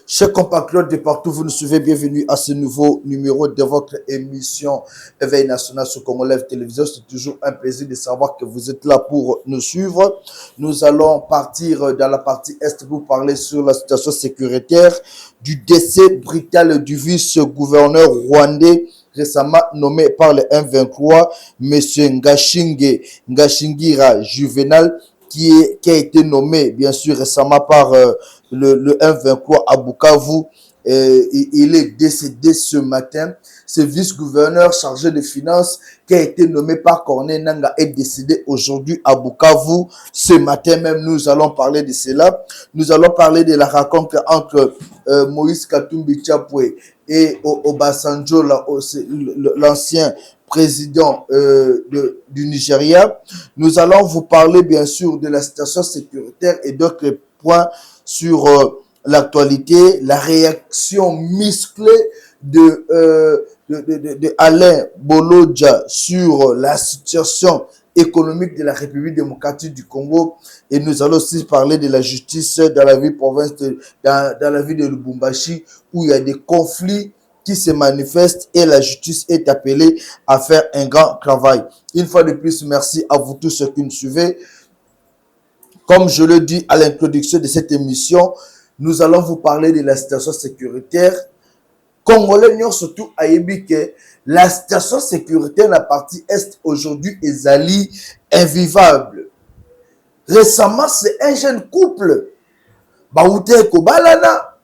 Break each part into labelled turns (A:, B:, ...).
A: Chers compatriotes de partout, vous nous suivez, bienvenue à ce nouveau numéro de votre émission Éveil National sur Congo Live Télévision. C'est toujours un plaisir de savoir que vous êtes là pour nous suivre. Nous allons partir dans la partie Est pour parler sur la situation sécuritaire du décès brutal du vice-gouverneur rwandais récemment nommé par le M23, M. Ngashingira Juvenal, qui a été nommé, bien sûr, récemment par le M23 à Bukavu. Il est décédé ce matin. Ce vice-gouverneur chargé des finances qui a été nommé par Corneille Nangaa est décédé aujourd'hui à Bukavu. Ce matin même, nous allons parler de cela. Nous allons parler de la rencontre entre Moïse Katumbi Chapwe et Obasanjo, l'ancien président du Nigeria. Nous allons vous parler bien sûr de la situation sécuritaire et d'autres points sur l'actualité, la réaction musclée de Alain Bolodja sur la situation économique de la République démocratique du Congo. Et nous allons aussi parler de la justice dans la ville province dans la ville de Lubumbashi, où il y a des conflits qui se manifestent et la justice est appelée à faire un grand travail. Une fois de plus, merci à vous tous ceux qui nous suivez. Comme je le dis à l'introduction de cette émission, nous allons vous parler de la situation sécuritaire. Congolais, surtout à que la situation sécuritaire dans la partie Est aujourd'hui est invivable. Récemment, c'est un jeune couple, Baoute Kobalana,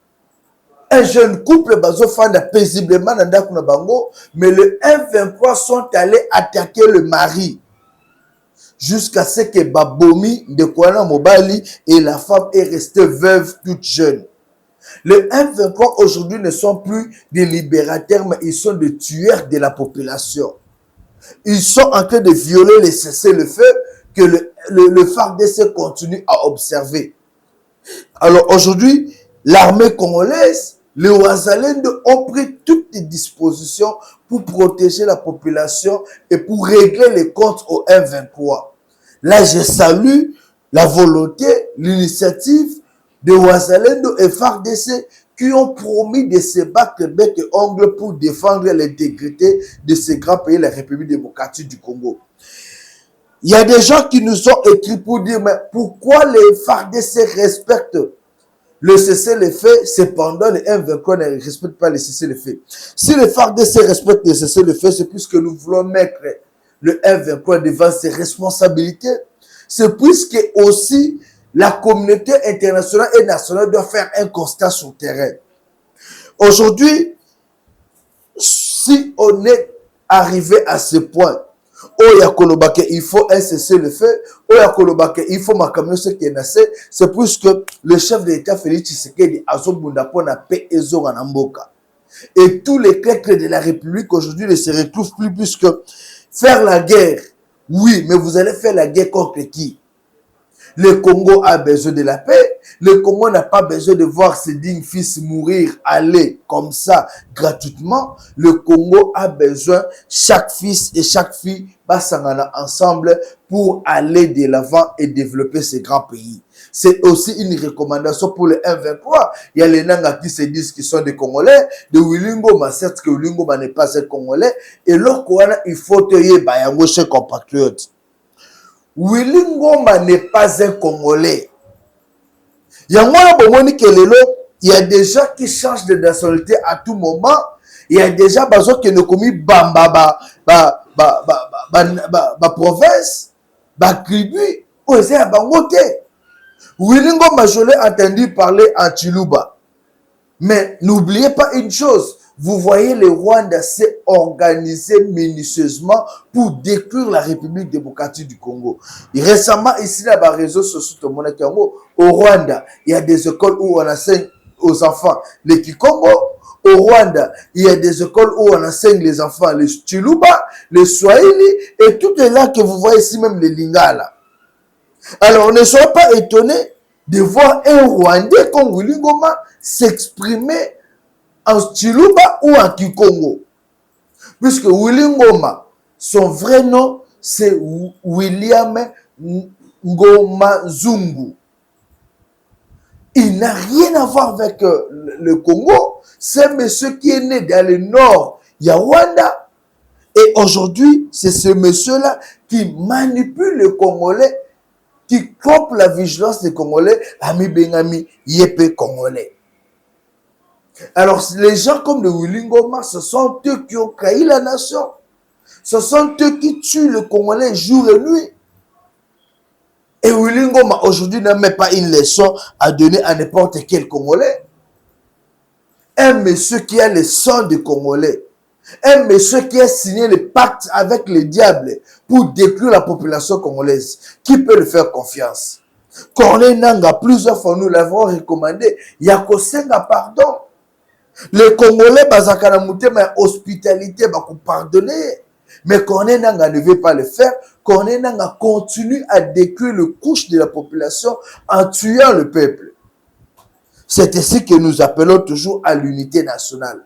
A: un jeune couple bazofanda paisiblement dans Dakuna Bango, mais le M23 sont allés attaquer le mari jusqu'à ce que Babomi de Kouana Mobali et la femme est restée veuve toute jeune. Les M23 aujourd'hui ne sont plus des libérateurs, mais ils sont des tueurs de la population. Ils sont en train de violer les cessez-le-feu que le FARDC continue à observer. Alors aujourd'hui, l'armée congolaise, les Ouazalendo ont pris toutes les dispositions pour protéger la population et pour régler les comptes au M23. Là, je salue la volonté, l'initiative de Ouazalendo et FARDC qui ont promis de se battre bec et ongle pour défendre l'intégrité de ce grand pays, la République démocratique du Congo. Il y a des gens qui nous ont écrit pour dire, mais pourquoi les FARDC respectent le cessez-le-feu, cependant les M23 ne respectent pas le cessez-le-feu. Si les FARDC respectent le cessez-le-feu, c'est puisque nous voulons mettre le M23 devant ses responsabilités. C'est puisque aussi la communauté internationale et nationale doit faire un constat sur le terrain. Aujourd'hui, si on est arrivé à ce point, il faut un cessez-le-feu, il faut makamio ce qui est nassé, c'est puisque le chef de l'État Félix Tshisekedi a na paix et mboka. Et tous les clercs de la République aujourd'hui ne se retrouvent plus puisque faire la guerre, oui, mais vous allez faire la guerre contre qui? Le Congo a besoin de la paix. Le Congo n'a pas besoin de voir ses dignes fils mourir, aller comme ça gratuitement. Le Congo a besoin, chaque fils et chaque fille, s'engagent ensemble pour aller de l'avant et développer ce grand pays. C'est aussi une recommandation pour le M23. Il y a les Nangas qui se disent qu'ils sont des Congolais, de Wilingoma, certes que Wilingoma n'est pas un Congolais, et leur il faut te y bayango chez compatriotes. Willy Ngoma n'est pas un Congolais. Il y a des gens qui changent de nationalité à tout moment. Il y a déjà des gens qui ne commis province, tribu, Willy Ngoma, je l'ai entendu parler en Chiluba. Mais n'oubliez pas une chose. Vous voyez, le Rwanda s'est organisé minutieusement pour détruire la République démocratique du Congo. Et récemment, ici, dans les réseaux sociaux, au Rwanda, il y a des écoles où on enseigne aux enfants les Kikongo. Au Rwanda, il y a des écoles où on enseigne les enfants les Chiluba, les Swahili, et tout est là que vous voyez ici, même les Lingala. Alors, ne soyez pas étonnés de voir un Rwandais comme Willy Ngoma s'exprimer en Chiluba ou en Kikongo. Puisque Willy Ngoma, son vrai nom, c'est William Ngoma Zungu. Il n'a rien à voir avec le Congo. C'est un monsieur qui est né dans le nord, Rwanda. Et aujourd'hui, c'est ce monsieur-là qui manipule le Congolais, qui coupe la vigilance des Congolais, Ami Bengami, Yepé Congolais. Alors, les gens comme le Willy Ngoma, ce sont eux qui ont trahi la nation. Ce sont eux qui tuent le Congolais jour et nuit. Et Willy Ngoma, aujourd'hui, n'a même pas une leçon à donner à n'importe quel Congolais. Un monsieur qui a le sang des Congolais. Un monsieur qui a signé le pacte avec le diable pour détruire la population congolaise. Qui peut le faire confiance? Corneille Nanga, plusieurs fois nous l'avons recommandé. Yakosenga, pardon. Les Congolais, bazakana mutema hospitalité, bakou pardonner. Mais Corneille Nanga ne veut pas le faire. Corneille Nanga continue à détruire le couche de la population en tuant le peuple. C'est ainsi que nous appelons toujours à l'unité nationale.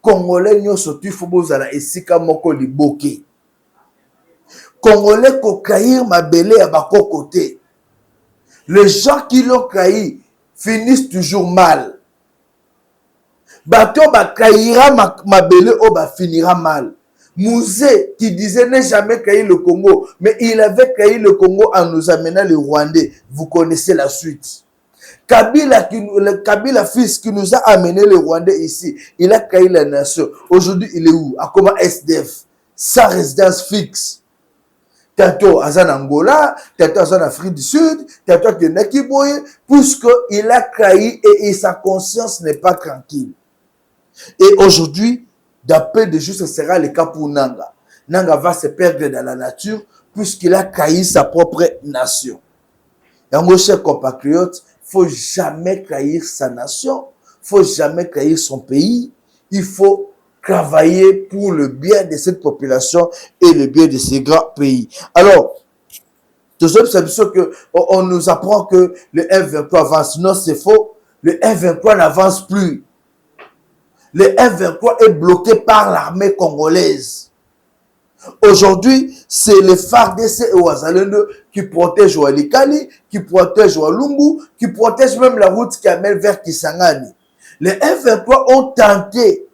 A: Congolais nyo sotu fobozala esika moko liboke. Congolais ko trahir mabele ya bako côté. Les gens qui l'ont trahi finissent toujours mal. Bato ba trahira mabele o ba finira mal. Mouzé qui disait ne jamais trahi le Congo, mais il avait trahi le Congo en nous amenant les Rwandais. Vous connaissez la suite. Kabila fils qui nous a amené les Rwandais ici, il a trahi la nation. Aujourd'hui, il est où? À comment SDF, sa résidence fixe. Tantôt à Angola, tantôt à Afrique du Sud, tantôt à Nakiboye, puisqu'il a trahi et sa conscience n'est pas tranquille. Et aujourd'hui, d'après de juste, ce sera le cas pour Nanga. Nanga va se perdre dans la nature puisqu'il a trahi sa propre nation. Et mon cher compatriote, il ne faut jamais trahir sa nation, il ne faut jamais trahir son pays. Il faut travailler pour le bien de cette population et le bien de ces grands pays. Alors, nous observons qu'on nous apprend que le M23 avance. Non, c'est faux. Le M23 n'avance plus. Le M23 est bloqué par l'armée congolaise. Aujourd'hui, c'est les FARDC et Ouazalendo qui protègent Walikali, qui protègent Walungu, qui protègent même la route qui amène vers Kisangani. Les F23 ont tenté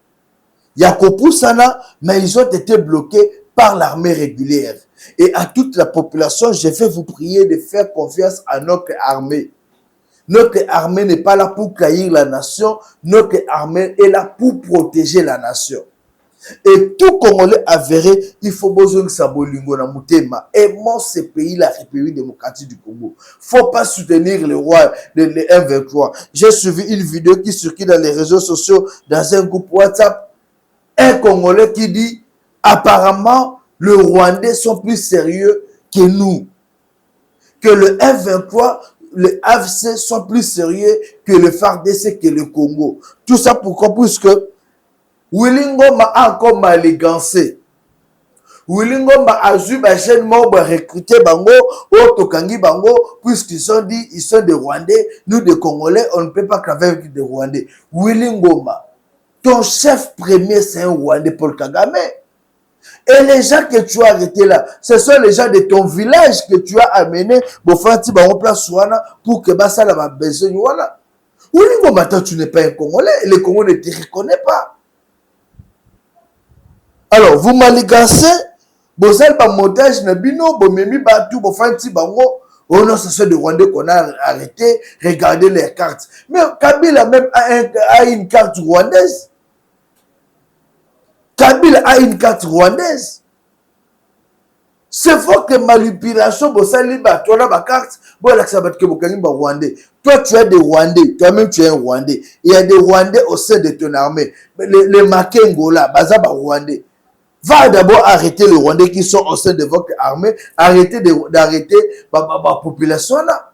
A: Yakopoussana, mais ils ont été bloqués par l'armée régulière. Et à toute la population, je vais vous prier de faire confiance à notre armée. Notre armée n'est pas là pour trahir la nation, notre armée est là pour protéger la nation. Et tout Congolais avéré, il faut besoin de Sabolingo na Mutema. Aimons ce pays, la République démocratique du Congo. Faut pas soutenir le roi, le M23. J'ai suivi une vidéo qui circule dans les réseaux sociaux, dans un groupe WhatsApp. Un Congolais qui dit, apparemment, les Rwandais sont plus sérieux que nous. Que le M23, le AFC sont plus sérieux que le FARDC, que le Congo. Tout ça pourquoi? Puisque Willy Ngoma a encore maligancé. Willy Ngoma a vu ma chaîne mort recruter bango, Otokangi bango, puisqu'ils ont dit ils sont des Rwandais, nous des Congolais, on ne peut pas travailler avec des Rwandais. Willy Ngoma, ton chef premier c'est un Rwandais, Paul Kagame. Et les gens que tu as arrêtés là, ce sont les gens de ton village que tu as amenés pour faire place pour que ça la besoin. Voilà. Willy Ngoma, toi tu n'es pas un Congolais, le Congo ne te reconnaît pas. Alors, vous maligancez, vous avez un montage, vous avez mis tout, vous faites un bango. Oh non, ce sont des Rwandais qu'on a arrêtés, regardez les cartes. Mais Kabila même a une carte rwandaise. Kabila a une carte rwandaise. C'est fort que manipulation, vous savez, tu as ma carte, vous avez que vous avez Rwandais. Toi, tu es des Rwandais, toi-même tu es un Rwandais. Il y a des Rwandais au sein de ton armée. Les Makengola, Bazaba Rwandais. Va d'abord arrêter les Rwandais qui sont au sein de votre armée, arrêter d'arrêter la population là.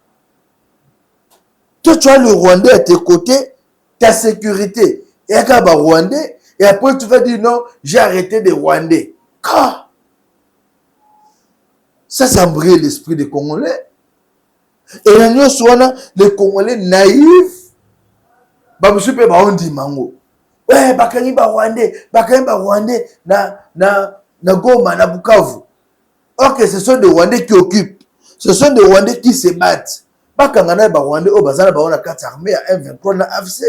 A: Toi, tu as le Rwandais à tes côtés, ta sécurité. Et à Rwandais, et après tu vas dire non, j'ai arrêté des Rwandais. Ah! Ça brille l'esprit des Congolais. Et là, les Congolais naïfs, on dit mango. Ouais, bakangi ba Rwandais na Goma, na Bukavu. Ok, ce sont des Rwandais qui occupent. Ce sont des Rwandais qui se battent. Bakangana ba Rwandais o bazana ba wana 4 armées à M23 na AFC.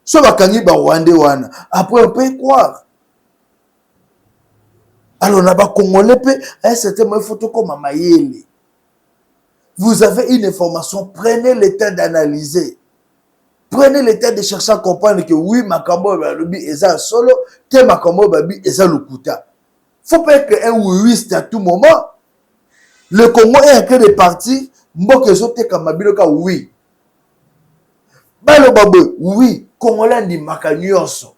A: So bakangi ba Rwandais wana. Après on peut y croire. Alors na ba Congolais pe à un certain moment photo comme Mayele. Vous avez une information, prenez le temps d'analyser. Prenez le temps de chercher à comprendre que oui, Makambo Babi est un solo, que Makambo Babi est un lokuta. Faut pas être un oui à tout moment. Le Congo est en train de partir, Mboke Zote Kamabiloka oui. Balo Babou, oui, Congolais ni Makanyonso.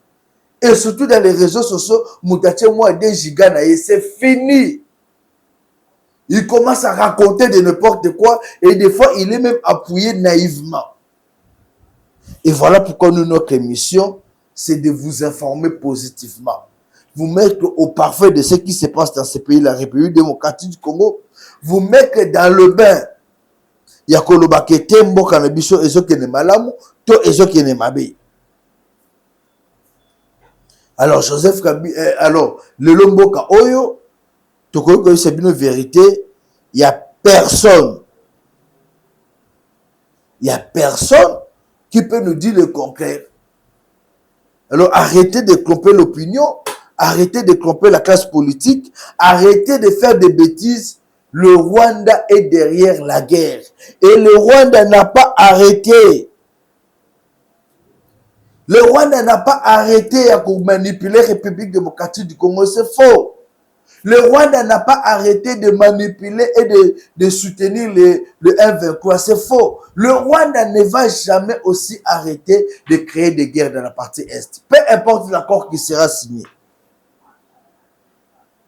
A: Et surtout dans les réseaux sociaux, Moutache moi des gigas, c'est fini. Il commence à raconter de n'importe quoi et des fois il est même appuyé naïvement. Et voilà pourquoi nous, notre émission, c'est de vous informer positivement. Vous mettre au parfait de ce qui se passe dans ce pays, la République démocratique du Congo. Vous mettre dans le bain. Il y a Koloba Ketembo, Kanabiso, Ezokene Malamu, To Ezokene Mabe. Alors, Joseph Kabila, alors, le Lomboka Oyo, Toko c'est une vérité, il n'y a personne. Il n'y a personne qui peut nous dire le concret. Alors arrêtez de tromper l'opinion, arrêtez de tromper la classe politique, arrêtez de faire des bêtises. Le Rwanda est derrière la guerre. Et le Rwanda n'a pas arrêté. Le Rwanda n'a pas arrêté à manipuler la République démocratique du Congo. C'est faux. Le Rwanda n'a pas arrêté de manipuler et de soutenir le M23. C'est faux. Le Rwanda ne va jamais aussi arrêter de créer des guerres dans la partie Est. Peu importe l'accord qui sera signé.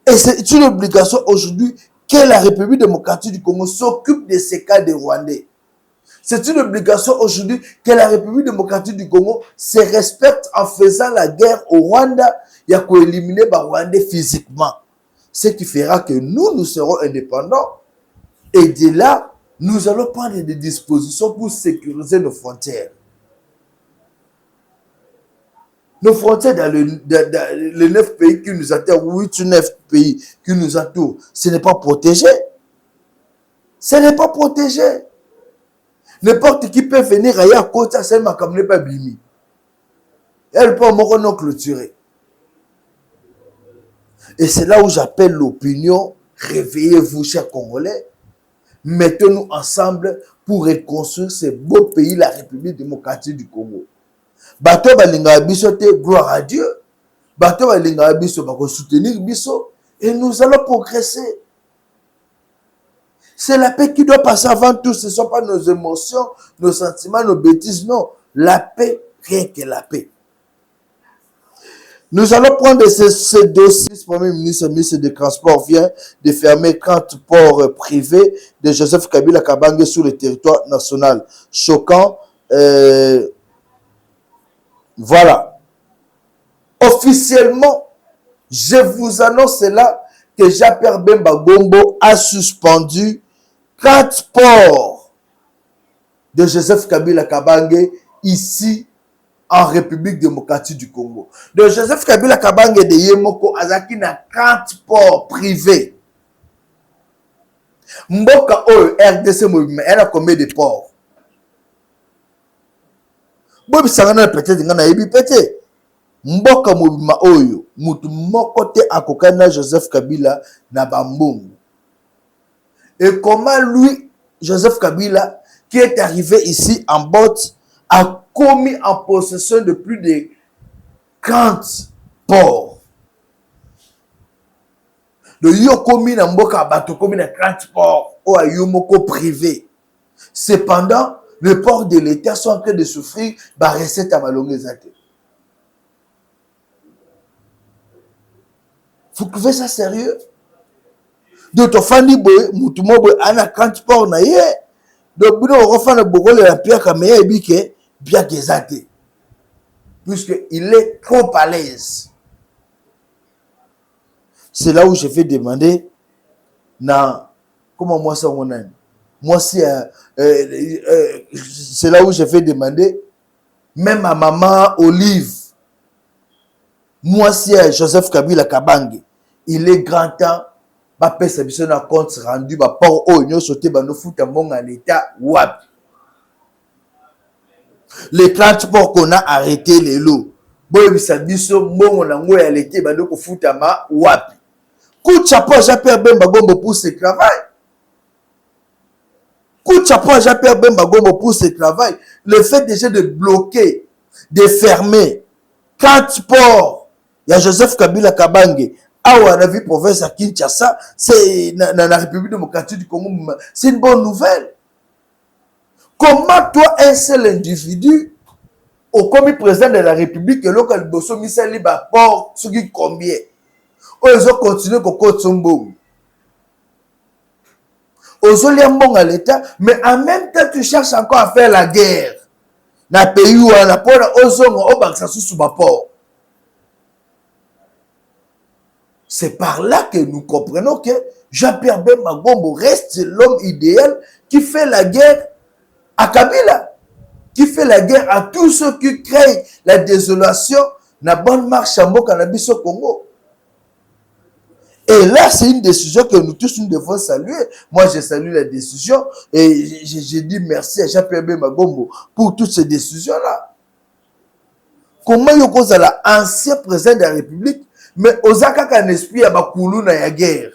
A: Et c'est une obligation aujourd'hui que la République démocratique du Congo s'occupe de ces cas de Rwandais. C'est une obligation aujourd'hui que la République démocratique du Congo se respecte en faisant la guerre au Rwanda. Il y a qu'à éliminer les Rwandais physiquement. Ce qui fera que nous serons indépendants. Et de là, nous allons prendre des dispositions pour sécuriser nos frontières. Nos frontières dans les 9 pays qui nous entourent, 8 ou 9 pays qui nous entourent, ce n'est pas protégé. Ce n'est pas protégé. N'importe qui peut venir à côté, ça ne peut pas bimi. Elle peut me clôturer. Et c'est là où j'appelle l'opinion. Réveillez-vous, chers Congolais. Mettons-nous ensemble pour reconstruire ce beau pays, la République démocratique du Congo. Bato balinga biso te, gloire à Dieu. Bato balinga biso bako soutenir biso et nous allons progresser. C'est la paix qui doit passer avant tout. Ce ne sont pas nos émotions, nos sentiments, nos bêtises. Non, la paix, rien que la paix. Nous allons prendre ce dossier. Le Premier ministre, le ministre des Transports vient de fermer 30 ports privés de Joseph Kabila Kabange sur le territoire national. Choquant. Voilà. Officiellement, je vous annonce là que Jean-Pierre Bemba Gombo a suspendu 4 ports de Joseph Kabila Kabange ici en République démocratique du Congo. De Joseph Kabila Kabange de Yemoko Azaki na 40 ports privés. Mboka Oyo RDC Mouvement, elle a combien de ports? Bobi Sangana peut-être ngana yebi peut-être. Mboka Mouvement Oyo, mutu moko te akokana Joseph Kabila na bambongo. Et comment lui, Joseph Kabila, qui est arrivé ici en botte, a commis en possession de plus de 40 ports. Le yo commis na mboka bato commis na 30 ports ou à yomoko privé. Cependant, les ports de l'État sont en train de souffrir par recette à malongezate. Vous trouvez ça sérieux? D'autres fani boy, mutumo boy ana 30 ports na ye. Donc bino refana bogole la pierre kameye ebike bien gezate. Puisque il est trop à l'aise. C'est là où je vais demander comment moi ça on a. Moi c'est là où je vais demander même à maman Olive Moi, si Joseph Kabila Kabange, il est grand temps, bah, pèse biso na compte rendu, bah, port au union sauté, bah, nous fout un bon à l'état, wap. Les transports qu'on a arrêté, les lots, bon, bisa biso, bon, on a ngoué à l'été, bah, nous fout un ma, wap. Coup de chapeau, j'appelle Ben Bagombo pour ce travail. Coup de chapeau, j'appelle Ben Bagombo pour ce travail. Le fait déjà de bloquer, de fermer, transport, il y a Joseph Kabila Kabange, ah ouais, on a vu province à Kinshasa, c'est dans la République démocratique du Congo, c'est une bonne nouvelle. Comment toi, un seul individu, au commis président de la République, et local bosso misali liba port, ce qui combien? Ils ont continué à côté son bon. Ils ont l'air bon à l'État, mais en même temps, tu cherches encore à faire la guerre. Dans le pays où on a pas sous port. C'est par là que nous comprenons que Jean-Pierre Bemba Gombo reste l'homme idéal qui fait la guerre à Kabila, qui fait la guerre à tous ceux qui créent la désolation dans la bonne marche à Mokanabiso Congo. Et là, c'est une décision que nous tous nous devons saluer. Moi, je salue la décision et je dis merci à Jean-Pierre Bemba Gombo pour toutes ces décisions-là. Comment il y a l'ancien président de la République, mais Osaka un esprit à Bakoulou na ya guerre.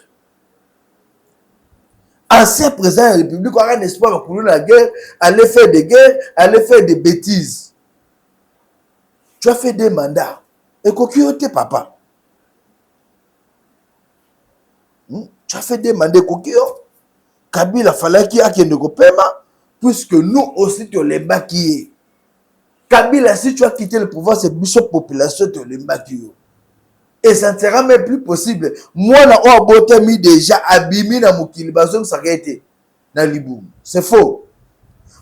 A: Ancien président de la République a un esprit à Bakoulou na la guerre, allait faire des guerres, allait faire des bêtises. Tu as fait des mandats. Et coquille, papa. Tu as fait des mandats coquille. Kabila fallait qu'il y ait un paiement, puisque nous aussi, tu les maquillés. Kabila, si tu as quitté le pouvoir, c'est bishop population, tu les maquillés. Et ça ne sera même plus possible. Moi, na o bote mi déjà abimi na mukili bazong sakete na libumu. C'est faux.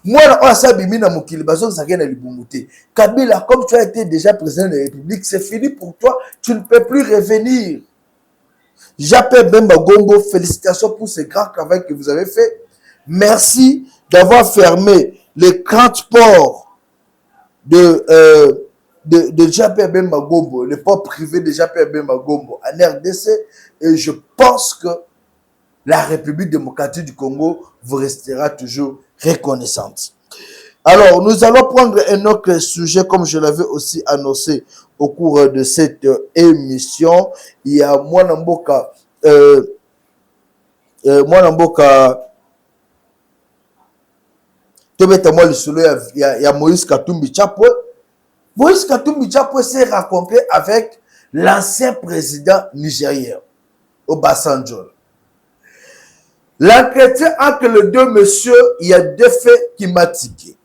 A: Moi, na o sabimi na mukili bazong sakete na libumu te. Kabila, comme tu as été déjà président de la République, c'est fini pour toi. Tu ne peux plus revenir. J'appelle Bemba Gombo. Félicitations pour ce grand travail que vous avez fait. Merci d'avoir fermé les transports de Jean-Pierre Bemba Gombo, le port privé de Jean-Pierre Bemba Gombo en RDC, et je pense que la République démocratique du Congo vous restera toujours reconnaissante. Alors, nous allons prendre un autre sujet, comme je l'avais aussi annoncé au cours de cette émission. Il y a Mwanamboka, Tobeta-moi le solo, il y a Moïse Katumbi Chapwe. Moïse Katumbi Chapwe s'est rencontré avec l'ancien président nigérien, Obasanjo. L'entretien entre les deux messieurs, il y a deux faits qui m'ont tiqué.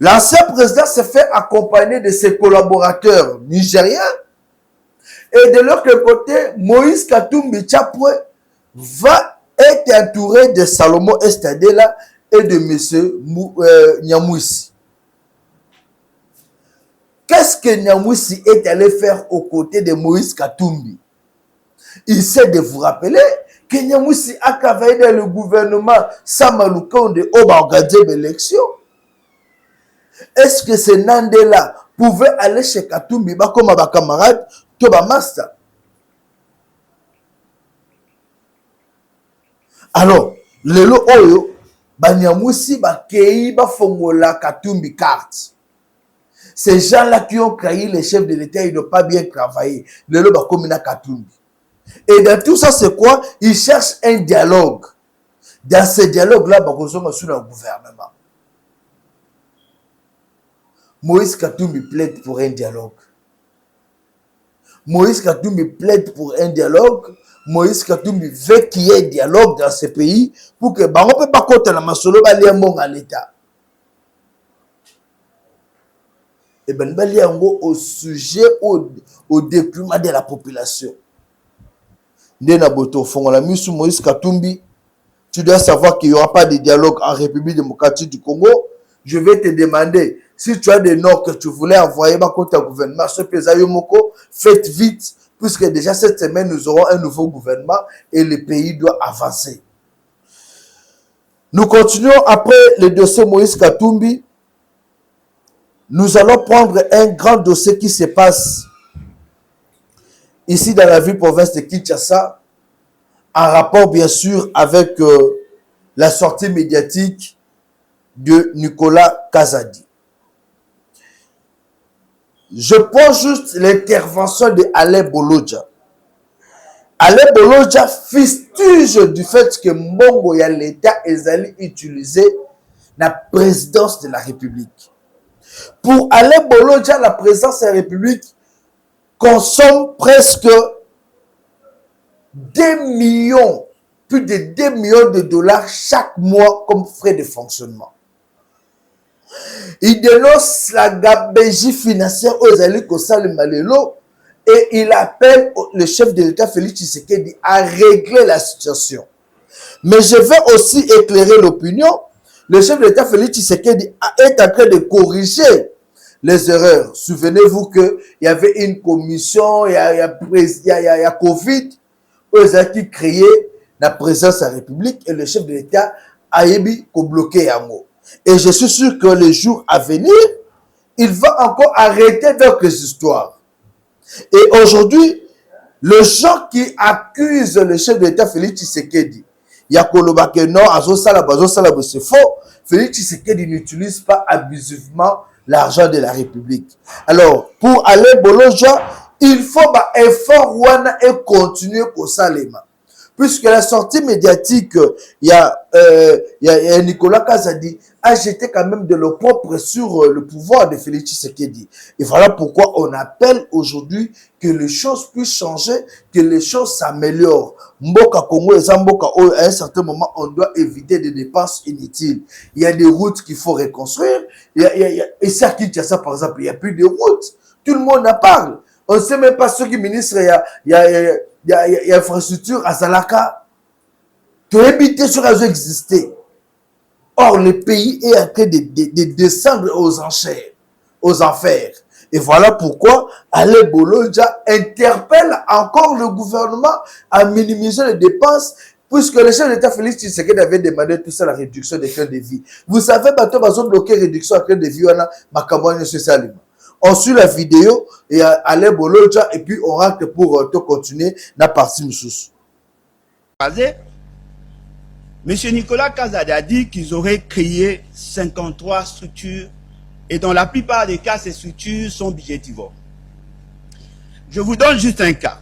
A: L'ancien président s'est fait accompagner de ses collaborateurs nigériens. Et de l'autre côté, Moïse Katumbi Chapwe va être entouré de Salomon Estadela et de M. Nyamwisi. Qu'est-ce que Nyamwisi est allé faire aux côtés de Moïse Katumbi? Il sait de vous rappeler que Nyamwisi a travaillé dans le gouvernement Samaloukonde au organiser l'élection. Est-ce que ce Nandela pouvait aller chez Katumbi comme un camarade Toba Master? Alors, le lo oyo, Nyamwisi kei fongola Katumbi carte. Ces gens-là qui ont créé les chefs de l'État, ils n'ont pas bien travaillé. Le lo bakomina Katumbi. Et dans tout ça, c'est quoi? Ils cherchent un dialogue. Dans ce dialogue-là, ils sont sous le gouvernement. Moïse Katumbi plaide pour un dialogue. Moïse Katumbi plaide pour un dialogue. Moïse Katumbi veut qu'il y ait un dialogue dans ce pays pour que on ne peut pas compter la masolo à l'État. Et ben au sujet au détriment de la population. Moïse Katumbi, tu dois savoir qu'il n'y aura pas de dialogue en République démocratique du Congo. Je vais te demander, si tu as des noms que tu voulais envoyer contre le gouvernement, faites vite, puisque déjà cette semaine, nous aurons un nouveau gouvernement et le pays doit avancer. Nous continuons après le dossier Moïse Katumbi. Nous allons prendre un grand dossier qui se passe ici dans la ville province de Kinshasa, en rapport bien sûr avec la sortie médiatique de Nicolas Kazadi. Je prends juste l'intervention de Alain Bolodja. Alain Bolodja fustige du fait que Mbongo ya l'État est allé utiliser la présidence de la République. Pour Alain Bolodja, la présidence de la République consomme presque 2 millions, plus de 2 millions de dollars chaque mois comme frais de fonctionnement. Il dénonce la gabégie financière aux alliés Kosal Malelo et il appelle le chef de l'État Félix Tshisekedi à régler la situation. Mais je vais aussi éclairer l'opinion. Le chef de l'État Félix Tshisekedi est en train de corriger les erreurs. Souvenez-vous qu'il y avait une commission, il y a Covid, qui créait la présidence de la République et le chef de l'État a bloqué Yango. Et je suis sûr que les jours à venir, il va encore arrêter d'autres histoires. Et aujourd'hui, les gens qui accusent le chef de l'État Félix Tshisekedi, Yakoloba que non, c'est faux. Félix Tshisekedi n'utilise pas abusivement l'argent de la République. Alors, pour Alain Bolodja, il faut un effort et continuer pour ça, les mains. Puisque la sortie médiatique, il y a Nicolas Kazadi a jeté quand même de l'opprobre sur le pouvoir de Félix Tshisekedi. Et voilà pourquoi on appelle aujourd'hui que les choses puissent changer, que les choses s'améliorent. Mboka Congo et Zamboka, à un certain moment, on doit éviter des dépenses inutiles. Il y a des routes qu'il faut reconstruire. Et ça, Kinshasa, par exemple, il n'y a plus de routes. Tout le monde en parle. On ne sait même pas ce qui ministre, il y a infrastructure à Zalaka. Tu habiter sur réseau existé. Or, le pays est en train de descendre aux enchères, aux enfers. Et voilà pourquoi Alain Bolodja interpelle encore le gouvernement à minimiser les dépenses, puisque le chef de l'État Félix Tshisekedi avait demandé tout ça, la réduction des frais de vie. Vous savez, maintenant, ils ont bloqué la réduction des frais de vie, on suit la vidéo et Alain Bolodja et puis on rentre pour te continuer la partie Moussous.
B: Monsieur Nicolas Kazadi a dit qu'ils auraient créé 53 structures et dans la plupart des cas, ces structures sont budgétivores. Je vous donne juste un cas.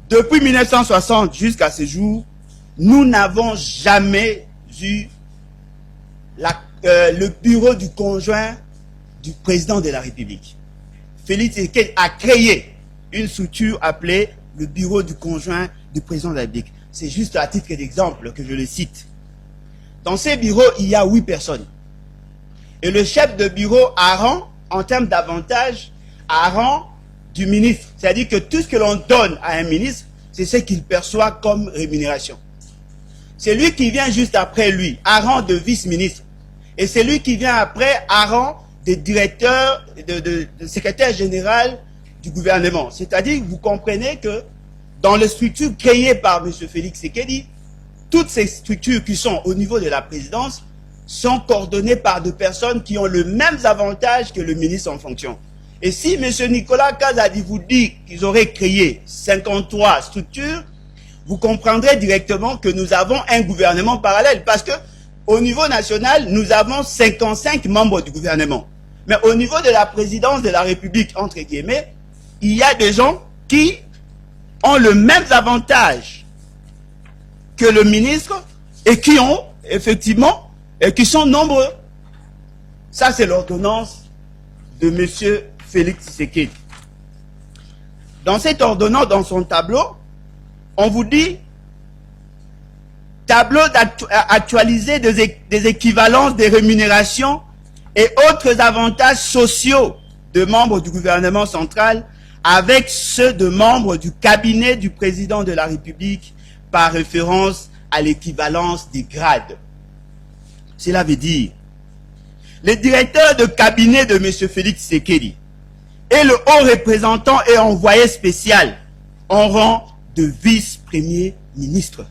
B: Depuis 1960 jusqu'à ce jour, nous n'avons jamais eu le bureau du conjoint du président de la République. Félix Tshisekedi a créé une structure appelée le bureau du conjoint du président de la République. C'est juste à titre d'exemple que je le cite. Dans ces bureaux, il y a 8 personnes. Et le chef de bureau a rang, en termes d'avantages, a rang du ministre. C'est-à-dire que tout ce que l'on donne à un ministre, c'est ce qu'il perçoit comme rémunération. C'est lui qui vient juste après lui, à rang de vice-ministre. Et c'est lui qui vient après, à rang de directeur, de secrétaire général du gouvernement. C'est-à-dire, vous comprenez que dans les structures créées par M. Félix Tshisekedi, toutes ces structures qui sont au niveau de la présidence sont coordonnées par des personnes qui ont le même avantage que le ministre en fonction. Et si M. Nicolas Kazadi vous dit qu'ils auraient créé 53 structures, vous comprendrez directement que nous avons un gouvernement parallèle. Parce que au niveau national, nous avons 55 membres du gouvernement. Mais au niveau de la présidence de la République, entre guillemets, il y a des gens qui ont le même avantage que le ministre et qui ont, effectivement, et qui sont nombreux. Ça, c'est l'ordonnance de M. Félix Tshisekedi. Dans cette ordonnance, dans son tableau, on vous dit tableau actualisé des équivalences des rémunérations et autres avantages sociaux de membres du gouvernement central avec ceux de membres du cabinet du président de la République par référence à l'équivalence des grades. Cela veut dire, le directeur de cabinet de M. Félix Tshisekedi et le haut représentant et envoyé spécial en rang de vice-premier ministre.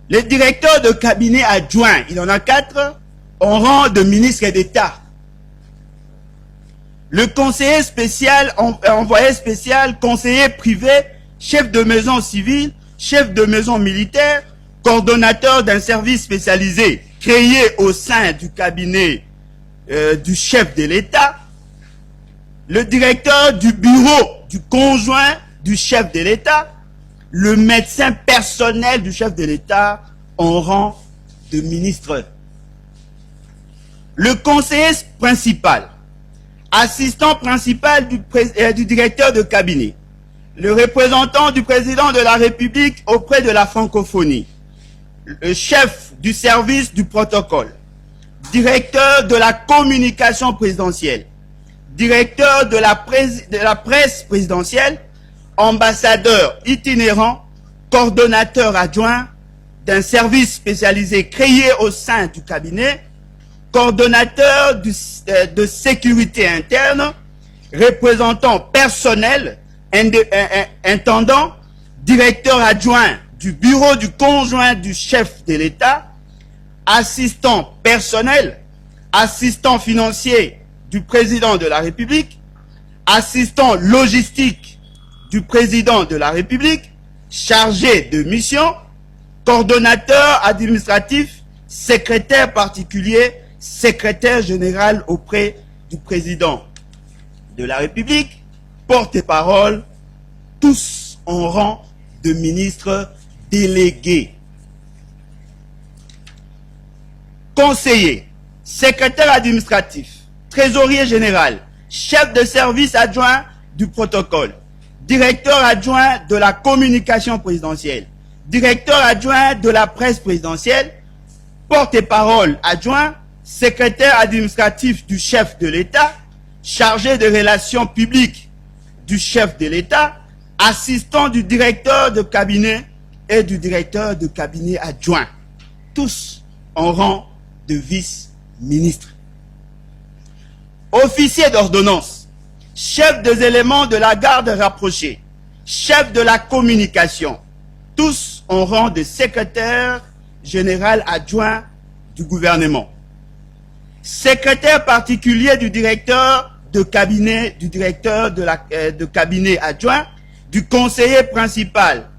B: Les directeurs de cabinet adjoints, il en a 4, en rang de ministre d'État. le conseiller spécial, envoyé spécial, conseiller privé, chef de maison civile, chef de maison militaire, coordonnateur d'un service spécialisé créé au sein du cabinet du chef de l'État, le directeur du bureau du conjoint du chef de l'État, le médecin personnel du chef de l'État en rang de ministre, le conseiller principal, assistant principal du directeur de cabinet, le représentant du président de la République auprès de la francophonie, le chef du service du protocole, directeur de la communication présidentielle, directeur de la presse présidentielle, ambassadeur itinérant, coordonnateur adjoint d'un service spécialisé créé au sein du cabinet, coordonnateur de sécurité interne, représentant personnel, intendant, directeur adjoint du bureau du conjoint du chef de l'État, assistant personnel, assistant financier du président de la République, assistant logistique du président de la République, chargé de mission, coordonnateur administratif, secrétaire particulier, secrétaire général auprès du président de la République, porte-parole, tous en rang de ministres délégués. Conseiller, secrétaire administratif, trésorier général, chef de service adjoint du protocole, directeur adjoint de la communication présidentielle, directeur adjoint de la presse présidentielle, porte-parole adjoint, secrétaire administratif du chef de l'État, chargé de relations publiques du chef de l'État, assistant du directeur de cabinet et du directeur de cabinet adjoint, tous en rang de vice-ministre. Officier d'ordonnance, chef des éléments de la garde rapprochée, chef de la communication, tous en rang de secrétaire général adjoint du gouvernement. Secrétaire particulier du directeur de cabinet, du directeur de cabinet adjoint, du conseiller principal,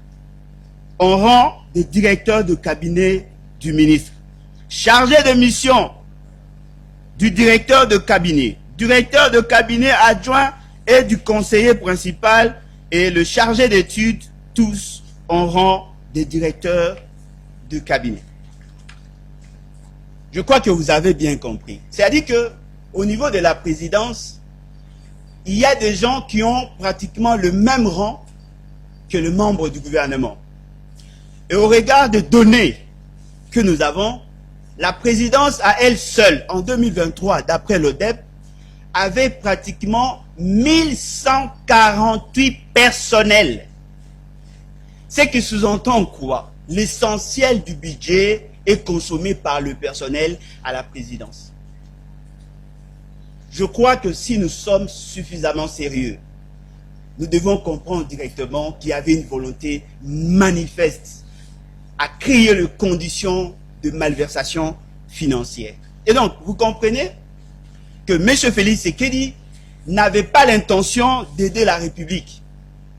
B: en rang de directeur de cabinet du ministre. Chargé de mission du directeur de cabinet adjoint et du conseiller principal et le chargé d'études, tous en rang de directeur de cabinet. Je crois que vous avez bien compris. C'est-à-dire que au niveau de la présidence, il y a des gens qui ont pratiquement le même rang que le membre du gouvernement. Et au regard des données que nous avons, la présidence à elle seule, en 2023, d'après l'ODEP, avait pratiquement 1148 personnels. Ce qui sous-entend quoi? L'essentiel du budget est consommé par le personnel à la présidence. Je crois que si nous sommes suffisamment sérieux, nous devons comprendre directement qu'il y avait une volonté manifeste à créer les conditions de malversation financière. Et donc, vous comprenez que M. Félix Tshisekedi n'avait pas l'intention d'aider la République.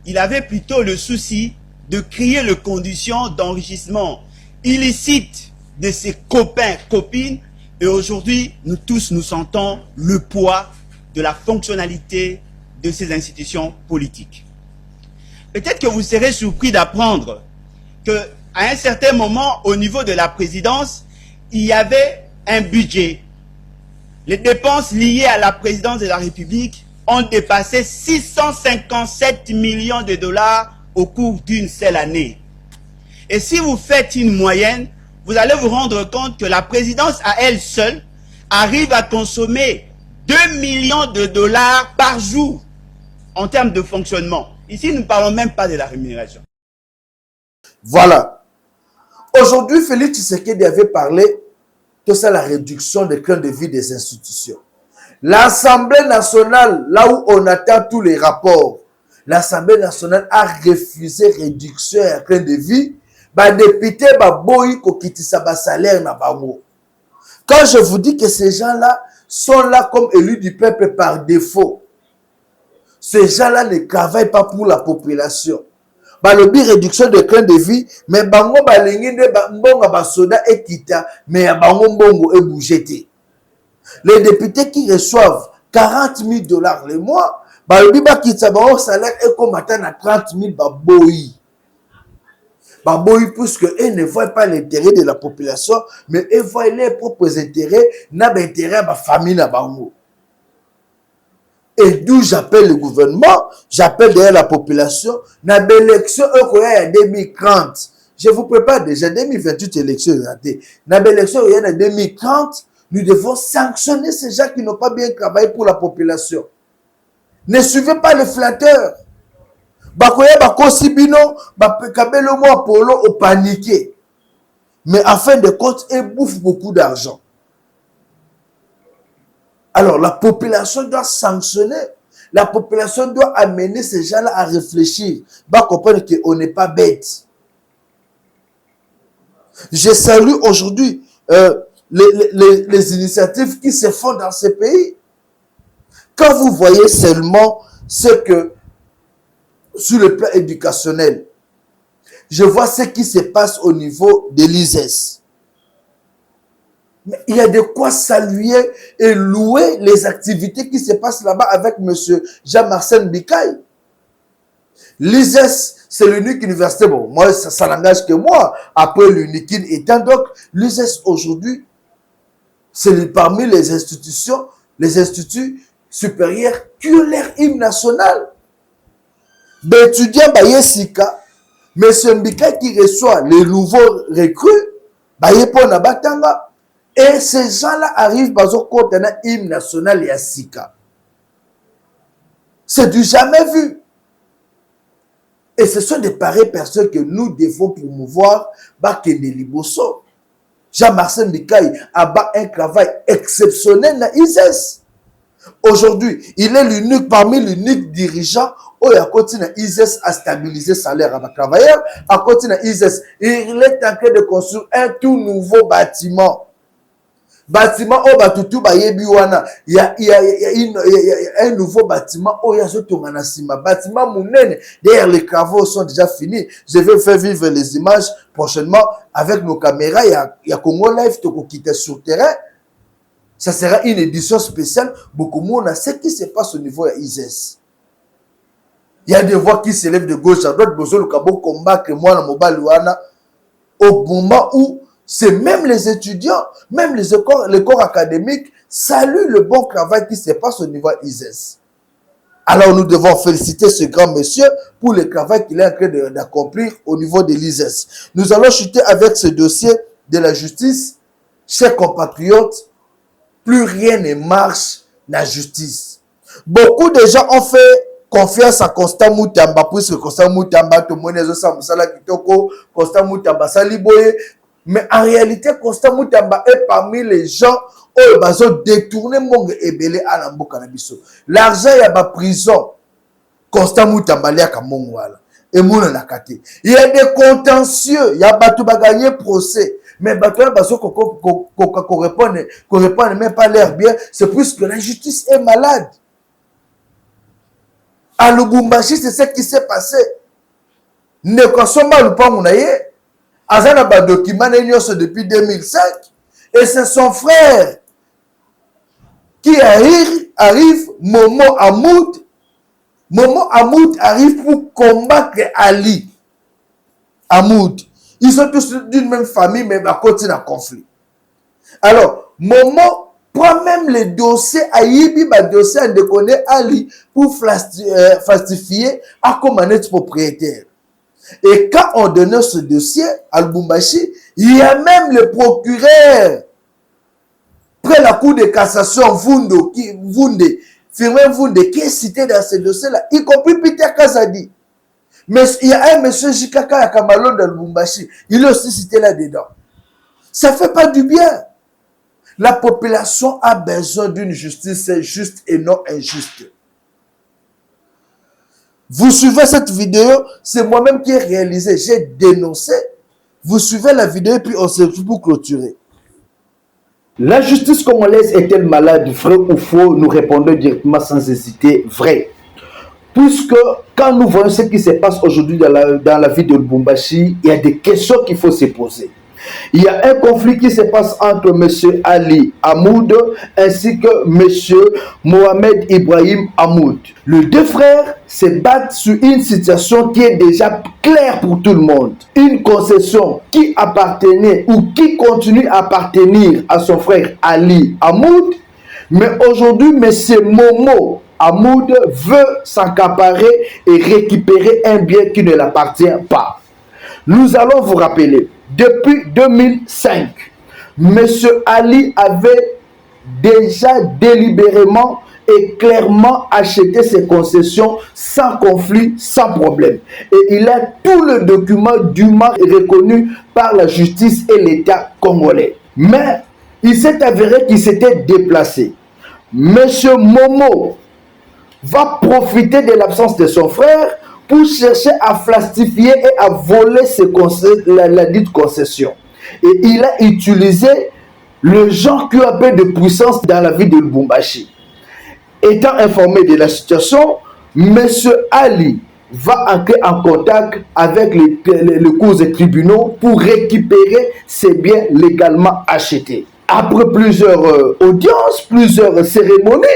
B: Il avait plutôt le souci de créer les conditions d'enrichissement illicite de ses copains, copines. Et aujourd'hui, nous tous nous sentons le poids de la fonctionnalité de ces institutions politiques. Peut-être que vous serez surpris d'apprendre qu'à un certain moment, au niveau de la présidence, il y avait un budget. Les dépenses liées à la présidence de la République ont dépassé 657 millions de dollars au cours d'une seule année. Et si vous faites une moyenne, vous allez vous rendre compte que la présidence à elle seule arrive à consommer 2 millions de dollars par jour en termes de fonctionnement. Ici, nous ne parlons même pas de la rémunération.
A: Voilà. Aujourd'hui, Félix Tshisekedi avait parlé de ça, la réduction des crins de vie des institutions. L'Assemblée nationale, là où on attend tous les rapports, l'Assemblée nationale a refusé réduction des crins de vie. Bah, député, bah, boy, kokitisa, bah, salaire, na bango. Quand je vous dis que ces gens-là sont là comme élus du peuple par défaut, Ces gens-là ne travaillent pas pour la population. Balobi réduction de train de vie, mais bango balingi nde mbongo basoda ekita, mais bango mbongo ebougete. Les députés qui reçoivent 40 000 $ le mois, balobi bakita bango salaire est comme à 30 000 baboyi. Baboyi puisque eux ne voient pas l'intérêt de la population, mais eux voient leurs propres intérêts, n'a d'intérêt à la famille na bango. Et d'où j'appelle le gouvernement, j'appelle d'ailleurs la population, dans l'élection en 2030. Je vous prépare déjà 2028 élections. Dans l'élection en 2030, nous devons sanctionner ces gens qui n'ont pas bien travaillé pour la population. Ne suivez pas les flatteurs. Bakoya bakosi bino, bakabelo mo Apollo au paniqué. Mais en fin de compte, ils bouffent beaucoup d'argent. Alors, la population doit sanctionner. La population doit amener ces gens-là à réfléchir. Va comprendre qu'on n'est pas bête. Je salue aujourd'hui les initiatives qui se font dans ces pays. Quand vous voyez seulement ce que, sur le plan éducationnel, je vois ce qui se passe au niveau de l'ISES. Mais il y a de quoi saluer et louer les activités qui se passent là-bas avec M. Jean-Marcel Bikaï. L'ISES, c'est l'unique université. Bon, moi, ça n'engage que moi. Après l'unique étant, donc, l'ISES aujourd'hui, c'est parmi les institutions, les instituts supérieurs qui ont leur hymne national. D'étudiants, Bayesika, M. Bikaï qui reçoit les nouveaux recrues, Bayepona Batanga. Et ces gens-là arrivent dans un hymne national et à Sika. C'est du jamais vu. Et ce sont des pareilles personnes que nous devons promouvoir. Bakende Liboso. Jean-Marcel Bikaï a un travail exceptionnel dans l'ISES. Aujourd'hui, il est l'unique parmi l'unique dirigeant où il a continué l'ISES à stabiliser le salaire à travailleurs. À continuer l'ISES. Il est en train de construire un tout nouveau bâtiment. Bâtiment au Batutu Bayebiwana, il y a un nouveau bâtiment au Yazotomanasima. Bâtiment Mounene, d'ailleurs les travaux sont déjà finis. Je vais faire vivre les images prochainement avec nos caméras. Il y a Congo Live qui est sur le terrain. Ça sera une édition spéciale. Beaucoup de monde a ce qui se passe au niveau de l'ISES. Il y a des voix qui s'élèvent de gauche à droite. Besoin de combattre moi dans mobile au moment où c'est même les étudiants, même les corps académiques saluent le bon travail qui se passe au niveau ISES. Alors nous devons féliciter ce grand monsieur pour le travail qu'il est en train d'accomplir au niveau de l'ISES. Nous allons chuter avec ce dossier de la justice. Chers compatriotes, plus rien ne marche dans la justice. Beaucoup de gens ont fait confiance à Constant Moutamba, puisque Constant Moutamba, tout le monde est Constant Moutamba, Saliboye. Mais en réalité, Constant Moutamba est parmi les gens où ils ont détourné mon ebele à l'ambo cannabis. L'argent il y a ma prison. Constant Moutamba il y a kamongwala. Et mon nakate. Il y a des contentieux. Il y a bateau ba gagner procès. Mais bateau baso qu'on répond même pas l'air bien. C'est puisque la justice est malade. À Lubumbashi, c'est ce qui s'est passé. Ne consomme pas mon aïe. Azana ba document depuis 2005 et c'est son frère qui arrive Momo Hamoud arrive pour combattre Ali Hamoud. Ils sont tous d'une même famille mais à côté d'un conflit. Alors Momo prend même les dossiers à Yibi ba dossier à déconner Ali pour falsifier à comme un propriétaire. Et quand on donnait ce dossier à Lubumbashi, il y a même le procureur près la cour de cassation Vunde, qui est cité dans ce dossier-là, y compris Peter Kazadi. Mais il y a un monsieur Jikaka Yakamalo dans Lubumbashi, il est aussi cité là-dedans. Ça ne fait pas du bien. La population a besoin d'une justice juste et non injuste. Vous suivez cette vidéo, c'est moi-même qui ai réalisé, j'ai dénoncé. Vous suivez la vidéo et puis on se retrouve pour clôturer. La justice congolaise est-elle malade, vrai ou faux? Nous répondons directement sans hésiter, vrai. Puisque quand nous voyons ce qui se passe aujourd'hui dans la ville de Lubumbashi, il y a des questions qu'il faut se poser. Il y a un conflit qui se passe entre M. Ali Hamoud ainsi que M. Mohamed Ibrahim Hamoud. Les deux frères se battent sur une situation qui est déjà claire pour tout le monde. Une concession qui appartenait ou qui continue à appartenir à son frère Ali Hamoud. Mais aujourd'hui, M. Momo Hamoud veut s'accaparer et récupérer un bien qui ne l'appartient pas. Nous allons vous rappeler, depuis 2005, M. Ali avait déjà délibérément et clairement acheté ses concessions sans conflit, sans problème. Et il a tout le document dûment reconnu par la justice et l'État congolais. Mais il s'est avéré qu'il s'était déplacé. M. Momo va profiter de l'absence de son frère pour chercher à falsifier et à voler la dite concession. Et il a utilisé le gens qui ont un peu de puissance dans la ville de Lubumbashi. Étant informé de la situation, M. Ali va entrer en contact avec les cours et tribunaux pour récupérer ses biens légalement achetés. Après plusieurs audiences, plusieurs cérémonies,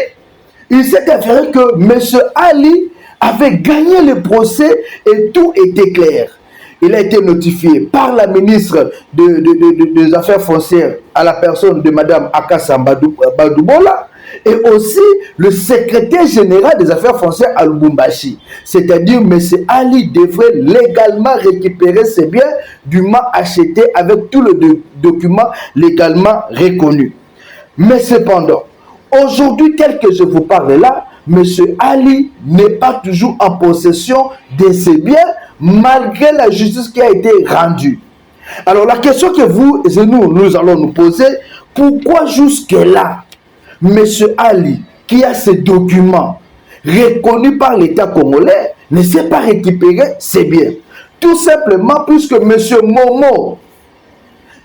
A: il s'est avéré que M. Ali avait gagné le procès et tout était clair. Il a été notifié par la ministre des Affaires foncières à la personne de Mme Akassa Badoubola et aussi le secrétaire général des Affaires foncières à Lubumbashi. C'est-à-dire M. Ali devrait légalement récupérer ses biens dûment achetés avec tous les documents légalement reconnus. Mais cependant, aujourd'hui, tel que je vous parle là, M. Ali n'est pas toujours en possession de ses biens malgré la justice qui a été rendue. Alors la question que vous et nous allons nous poser, pourquoi jusque-là, M. Ali, qui a ces documents reconnus par l'État congolais, ne sait pas récupérer ses biens? Tout simplement puisque M. Momo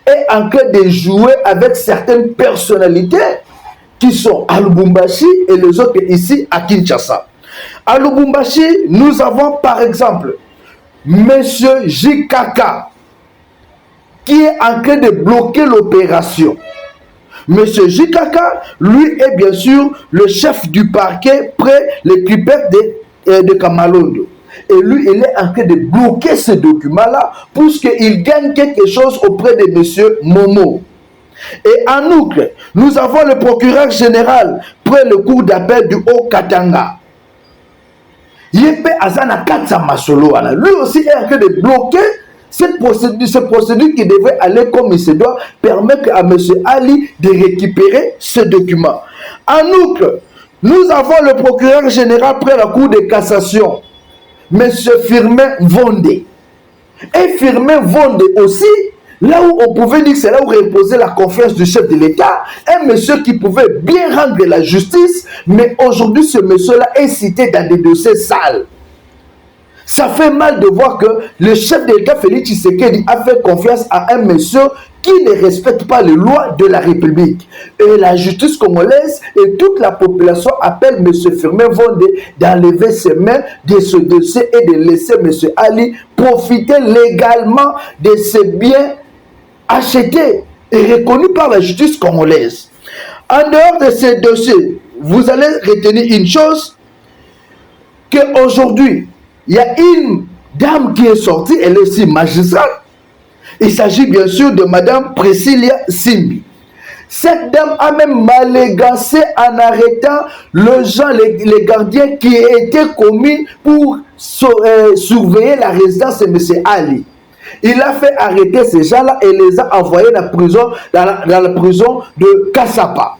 A: est en train de jouer avec certaines personnalités qui sont à Lubumbashi et les autres ici à Kinshasa. À Lubumbashi, nous avons par exemple M. Jikaka qui est en train de bloquer l'opération. M. Jikaka, lui, est bien sûr le chef du parquet près les cryptes de Kamalondo. Et lui, il est en train de bloquer ce document-là pour qu'il gagne quelque chose auprès de M. Momo. Et en outre, nous avons le procureur général près le cour d'appel du Haut-Katanga. Yépe Azana Katsa Masolo, lui aussi est en train de bloquer cette procédure qui devrait aller comme il se doit, permettre à M. Ali de récupérer ce document. En outre, nous avons le procureur général près la cour de cassation, M. Firmin Vonde. Et Firmin Vonde aussi, là où on pouvait dire que c'est là où reposait la confiance du chef de l'État, un monsieur qui pouvait bien rendre la justice, mais aujourd'hui ce monsieur-là est cité dans des dossiers sales. Ça fait mal de voir que le chef de l'État, Félix Tshisekedi, a fait confiance à un monsieur qui ne respecte pas les lois de la République. Et la justice congolaise et toute la population appelle M. Firmin Vonde d'enlever ses mains de ce dossier et de laisser M. Ali profiter légalement de ses biens achetés et reconnus par la justice congolaise. En dehors de ces dossiers, vous allez retenir une chose, qu'aujourd'hui, il y a une dame qui est sortie, elle est aussi magistrate. Il s'agit bien sûr de Mme Priscilla Simbi. Cette dame a même malégancé en arrêtant les gardiens qui étaient commis pour surveiller la résidence de M. Ali. Il a fait arrêter ces gens-là et les a envoyés dans la prison de Kassapa.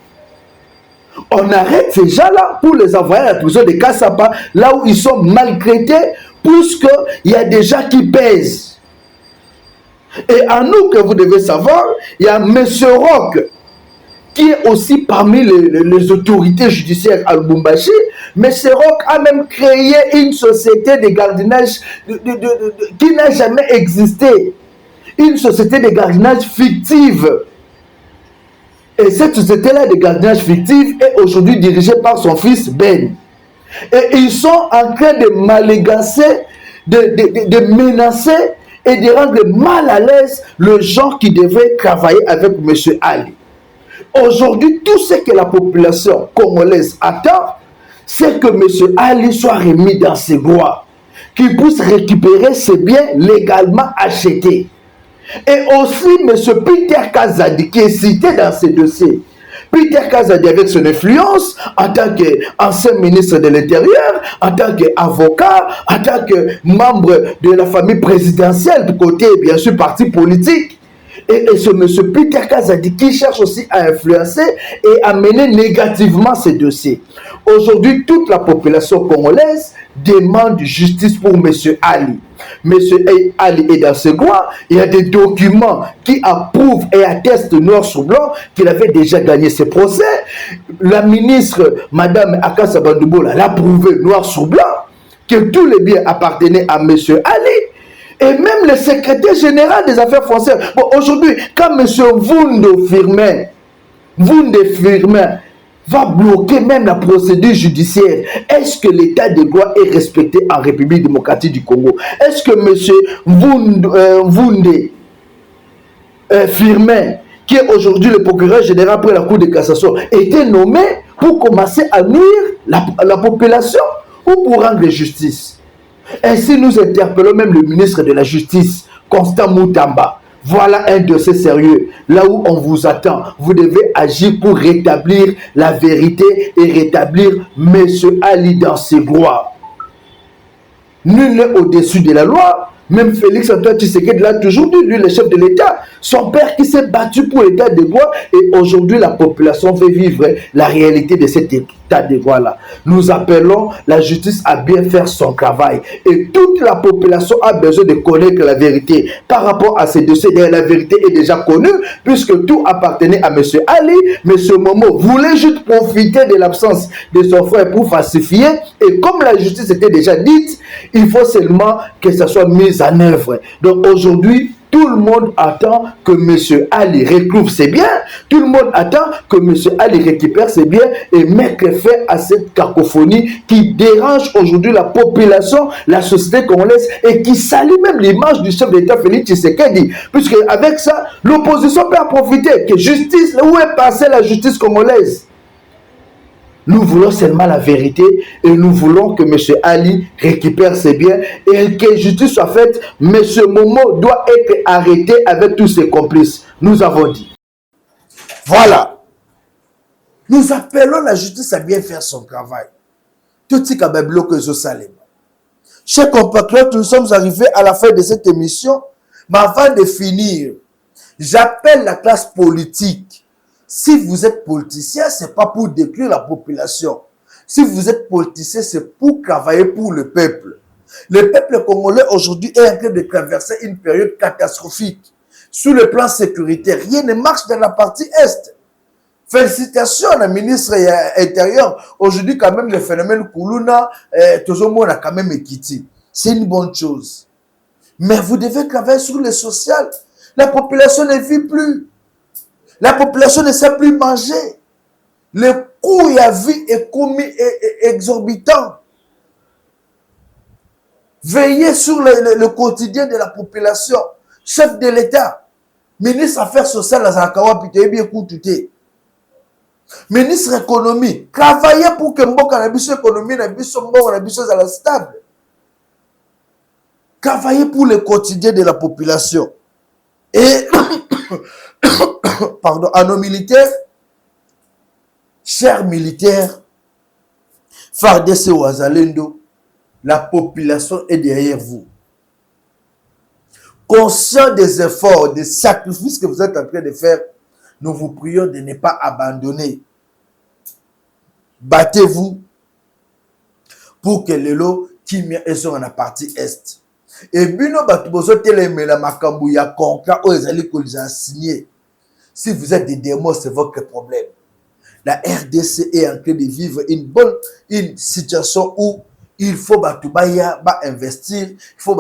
A: On arrête ces gens-là pour les envoyer à la prison de Kassapa, là où ils sont maltraités, puisqu'il y a des gens qui pèsent. Et en nous, que vous devez savoir, il y a M. Rock, qui est aussi parmi les autorités judiciaires à Lubumbashi. M. Rock a même créé une société de gardiennage qui n'a jamais existé. Une société de gardiennage fictive. Et cette société-là de gardiennage fictif est aujourd'hui dirigée par son fils Ben. Et ils sont en train de malégancer, de menacer et de rendre mal à l'aise le gens qui devaient travailler avec M. Ali. Aujourd'hui, tout ce que la population congolaise attend, c'est que M. Ali soit remis dans ses droits, qu'il puisse récupérer ses biens légalement achetés. Et aussi M. Peter Kazadi, qui est cité dans ce dossier. Peter Kazadi, avec son influence, en tant qu'ancien ministre de l'Intérieur, en tant qu'avocat, en tant que membre de la famille présidentielle, du côté, bien sûr, parti politique, et ce M. Peter Kazadi qui cherche aussi à influencer et à mener négativement ces dossiers. Aujourd'hui, toute la population congolaise demande justice pour M. Ali. M. Ali est dans ses droits. Il y a des documents qui approuvent et attestent noir sur blanc qu'il avait déjà gagné ses procès. La ministre, Mme Akassa Bandoubola, l'a prouvé noir sur blanc que tous les biens appartenaient à M. Ali. Et même le secrétaire général des affaires françaises. Bon, aujourd'hui, quand M. Wunde Firmin va bloquer même la procédure judiciaire, est-ce que l'état de droit est respecté en République démocratique du Congo? Est-ce que M. Wunde Firmin, qui est aujourd'hui le procureur général pour la Cour de cassation, était nommé pour commencer à nuire la population ou pour rendre justice? Ainsi, nous interpellons même le ministre de la Justice, Constant Moutamba. Voilà un dossier sérieux. Là où on vous attend, vous devez agir pour rétablir la vérité et rétablir M. Ali dans ses droits. Nul n'est au-dessus de la loi. Même Félix Antoine Tshisekedi l'a toujours dit, lui, le chef de l'État, son père qui s'est battu pour l'état de droit, et aujourd'hui la population veut vivre la réalité de cet état de droit-là. Nous appelons la justice à bien faire son travail, et toute la population a besoin de connaître la vérité par rapport à ces dossiers. La vérité est déjà connue, puisque tout appartenait à M. Ali, mais ce Momo voulait juste profiter de l'absence de son frère pour falsifier, et comme la justice était déjà dite, il faut seulement que ça soit mis en œuvre. Donc aujourd'hui, tout le monde attend que M. Ali retrouve ses biens, tout le monde attend que M. Ali récupère ses biens et mette fin à cette cacophonie qui dérange aujourd'hui la population, la société congolaise et qui salit même l'image du chef d'État Félix Tshisekedi. Puisque avec ça, l'opposition peut en profiter. Que justice, où est passée la justice congolaise? Nous voulons seulement la vérité et nous voulons que M. Ali récupère ses biens et que justice soit faite. M. Momo doit être arrêté avec tous ses complices. Nous avons dit. Voilà. Nous appelons la justice à bien faire son travail. Tout ce qui est bloqué au Salem. Chers compatriotes, nous sommes arrivés à la fin de cette émission. Mais avant de finir, j'appelle la classe politique. Si vous êtes politicien, ce n'est pas pour détruire la population. Si vous êtes politicien, c'est pour travailler pour le peuple. Le peuple congolais aujourd'hui est en train de traverser une période catastrophique. Sur le plan sécuritaire, rien ne marche dans la partie Est. Félicitations à la ministre intérieure. Aujourd'hui, quand même, le phénomène Koulouna, tout le monde a quand même équité. C'est une bonne chose. Mais vous devez travailler sur le social. La population ne vit plus. La population ne sait plus manger. Le coût de la vie est exorbitant. Veillez sur le quotidien de la population. Chef de l'État, ministre Affaires sociales, ministre économie, travaillez pour que mboka économie soit stable. Travaillez pour le quotidien de la population. Et pardon, à nos militaires, chers militaires, FARDC ou Azalendo, la population est derrière vous. Conscient des efforts, des sacrifices que vous êtes en train de faire, nous vous prions de ne pas abandonner. Battez-vous pour que le lot qui est dans la partie Est. Et bino batubozo teleme la makambu ya contrat aux ezali ko les a signé. Si vous êtes des démons, c'est votre problème. La RDC est en train de vivre une situation où il faut investir, il faut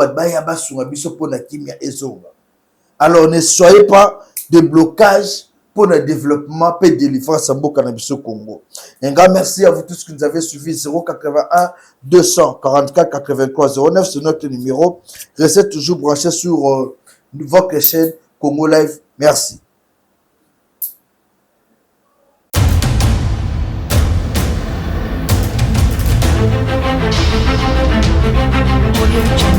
A: sur pour la kimia et zone. Alors ne soyez pas de blocage pour le développement et délivrance en cannabis au Congo. Un grand merci à vous tous qui nous avez suivis. 081 244 83 09, c'est notre numéro. Restez toujours branchés sur votre chaîne Congo Live. Merci.
C: Audio